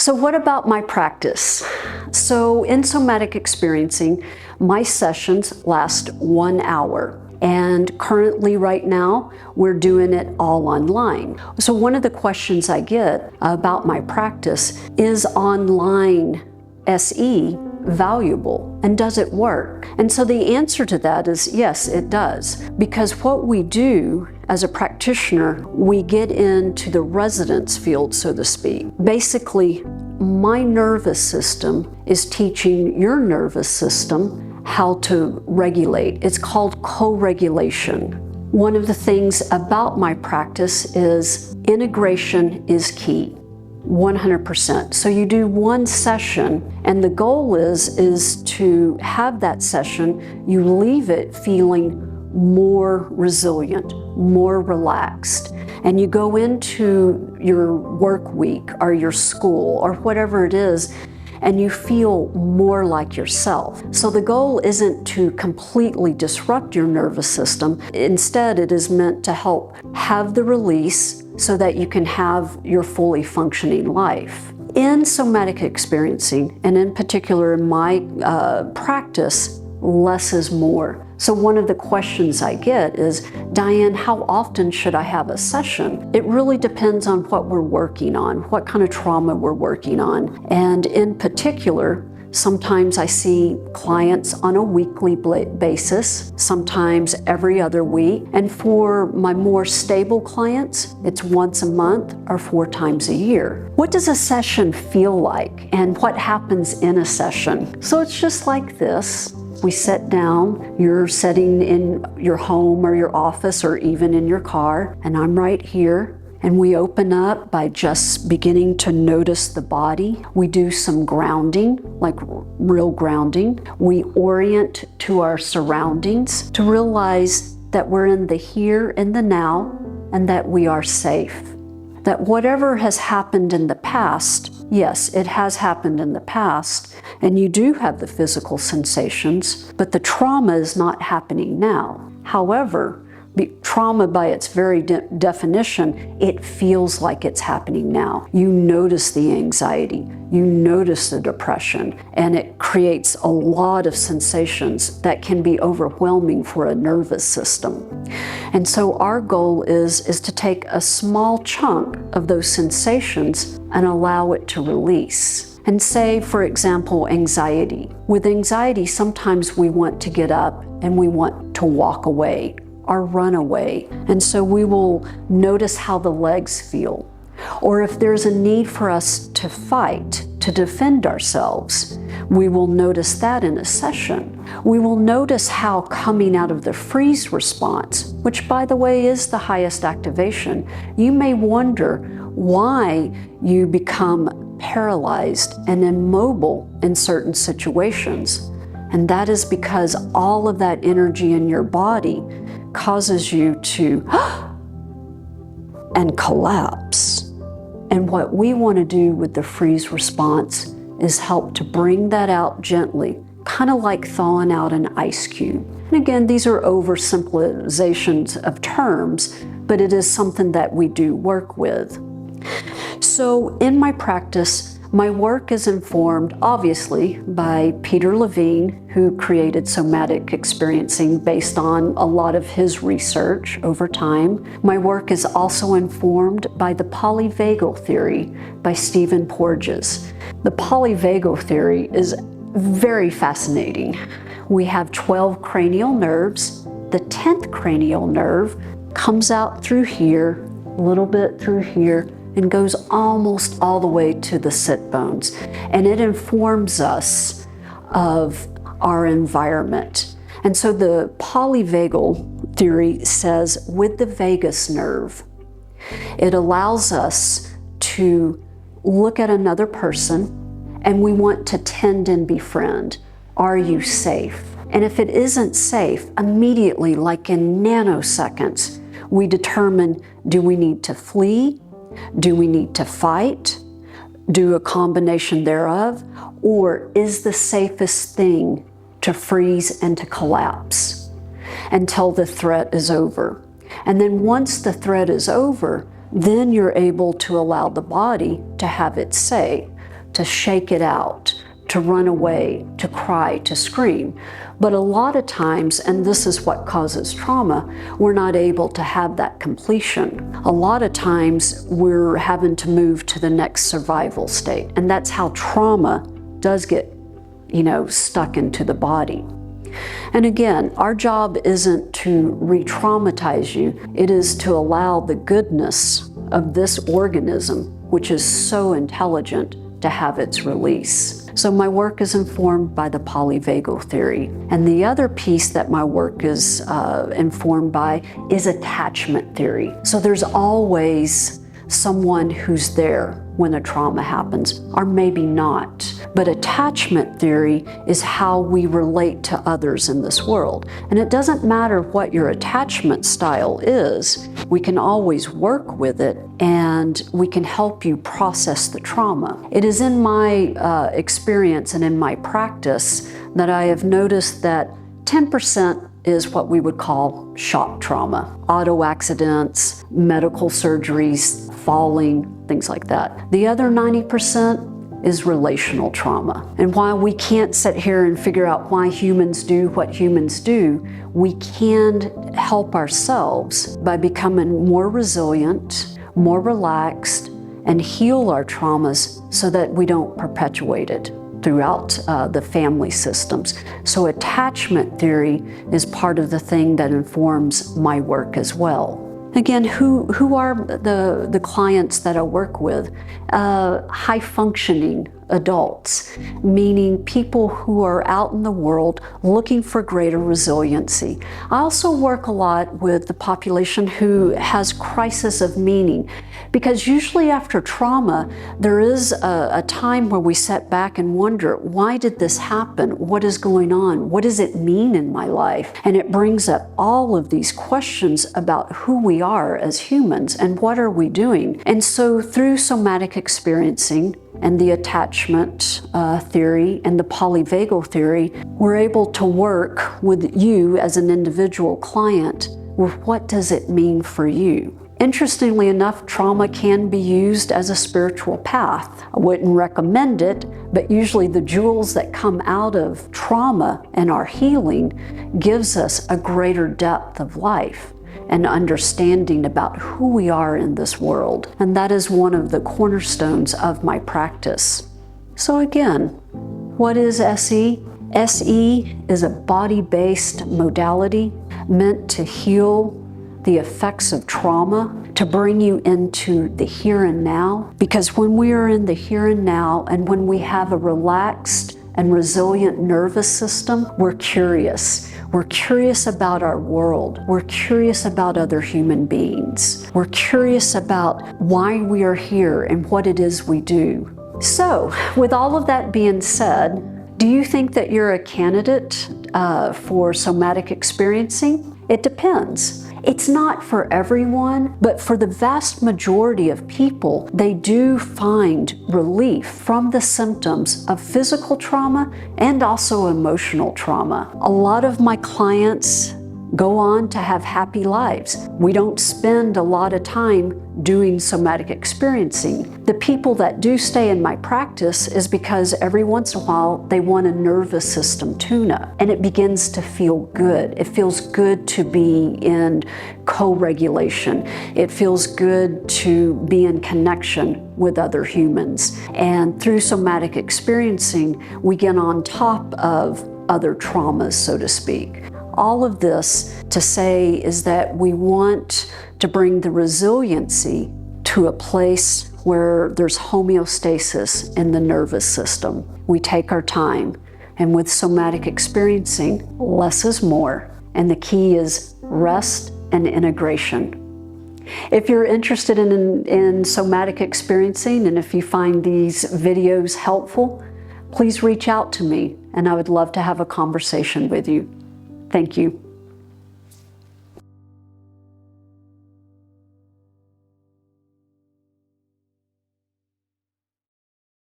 So what about my practice? So in somatic experiencing, my sessions last 1 hour. And currently right now, we're doing it all online. So one of the questions I get about my practice is online SE valuable, and does it work? And so the answer to that is yes, it does. Because what we do as a practitioner, we get into the residence field, so to speak. Basically, my nervous system is teaching your nervous system how to regulate. It's called co-regulation. One of the things about my practice is integration is key. 100%. So you do one session, and the goal is to have that session, you leave it feeling more resilient, more relaxed, and you go into your work week or your school or whatever it is, and you feel more like yourself. So the goal isn't to completely disrupt your nervous system. Instead, it is meant to help have the release so that you can have your fully functioning life. In somatic experiencing, and in particular in my practice, less is more. So one of the questions I get is, Diane, how often should I have a session? It really depends on what we're working on, what kind of trauma we're working on. And in particular, sometimes I see clients on a weekly basis, sometimes every other week. And for my more stable clients, it's once a month or 4 times a year. What does a session feel like, and what happens in a session? So it's just like this. We sit down, you're sitting in your home or your office or even in your car, and I'm right here. And we open up by just beginning to notice the body. We do some grounding, like real grounding. We orient to our surroundings to realize that we're in the here and the now, and that we are safe. That whatever has happened in the past, yes, it has happened in the past, and you do have the physical sensations, but the trauma is not happening now. However, trauma by its very definition, it feels like it's happening now. You notice the anxiety, you notice the depression, and it creates a lot of sensations that can be overwhelming for a nervous system. And so our goal is to take a small chunk of those sensations and allow it to release. And say, for example, anxiety. With anxiety, sometimes we want to get up and we want to walk away or run away. And so we will notice how the legs feel. Or if there's a need for us to fight, to defend ourselves, we will notice that in a session. We will notice how coming out of the freeze response, which by the way is the highest activation, you may wonder why you become paralyzed and immobile in certain situations. And that is because all of that energy in your body causes you to and collapse. And what we want to do with the freeze response is help to bring that out gently, kind of like thawing out an ice cube. And again, these are oversimplifications of terms, but it is something that we do work with. So in my practice, my work is informed, obviously, by Peter Levine, who created somatic experiencing based on a lot of his research over time. My work is also informed by the polyvagal theory by Stephen Porges. The polyvagal theory is very fascinating. We have 12 cranial nerves. The 10th cranial nerve comes out through here, a little bit through here, and goes almost all the way to the sit bones. And it informs us of our environment. And so the polyvagal theory says with the vagus nerve, it allows us to look at another person and we want to tend and befriend. Are you safe? And if it isn't safe, immediately, like in nanoseconds, we determine, do we need to flee? Do we need to fight? Do a combination thereof? Or is the safest thing to freeze and to collapse until the threat is over? And then once the threat is over, then you're able to allow the body to have its say. to shake it out, to run away, to cry, to scream. But a lot of times, and this is what causes trauma, we're not able to have that completion. A lot of times we're having to move to the next survival state. And that's how trauma does get, stuck into the body. And again, our job isn't to re-traumatize you. It is to allow the goodness of this organism, which is so intelligent, to have its release. So my work is informed by the polyvagal theory. And the other piece that my work is informed by is attachment theory. So there's always someone who's there when a trauma happens, or maybe not. But attachment theory is how we relate to others in this world. And it doesn't matter what your attachment style is, we can always work with it and we can help you process the trauma. It is in my experience and in my practice that I have noticed that 10% is what we would call shock trauma. Auto accidents, medical surgeries, falling, things like that. The other 90% is relational trauma. And while we can't sit here and figure out why humans do what humans do, we can help ourselves by becoming more resilient, more relaxed, and heal our traumas so that we don't perpetuate it throughout the family systems. So attachment theory is part of the thing that informs my work as well. Again, who are the clients that I work with? High-functioning adults, meaning people who are out in the world looking for greater resiliency. I also work a lot with the population who has crisis of meaning, because usually after trauma, there is a time where we sit back and wonder, why did this happen? What is going on? What does it mean in my life? And it brings up all of these questions about who we are as humans and what are we doing. And so through somatic experiencing and the attachment theory and the polyvagal theory, we're able to work with you as an individual client with what does it mean for you. Interestingly enough, trauma can be used as a spiritual path. I wouldn't recommend it, but usually the jewels that come out of trauma and our healing gives us a greater depth of life and understanding about who we are in this world. And that is one of the cornerstones of my practice. So again, what is SE? SE is a body-based modality meant to heal the effects of trauma, to bring you into the here and now. Because when we are in the here and now, and when we have a relaxed and resilient nervous system, we're curious. We're curious about our world. We're curious about other human beings. We're curious about why we are here and what it is we do. So, with all of that being said, do you think that you're a candidate for somatic experiencing? It depends. It's not for everyone, but for the vast majority of people, they do find relief from the symptoms of physical trauma and also emotional trauma. A lot of my clients go on to have happy lives. We don't spend a lot of time doing somatic experiencing. The people that do stay in my practice is because every once in a while they want a nervous system tune-up, and it begins to feel good. It feels good to be in co-regulation. It feels good to be in connection with other humans. And through somatic experiencing, we get on top of other traumas, so to speak. All of this to say is that we want to bring the resiliency to a place where there's homeostasis in the nervous system. We take our time, and with somatic experiencing, less is more, and the key is rest and integration. If you're interested in somatic experiencing, and if you find these videos helpful, please reach out to me, and I would love to have a conversation with you. Thank you.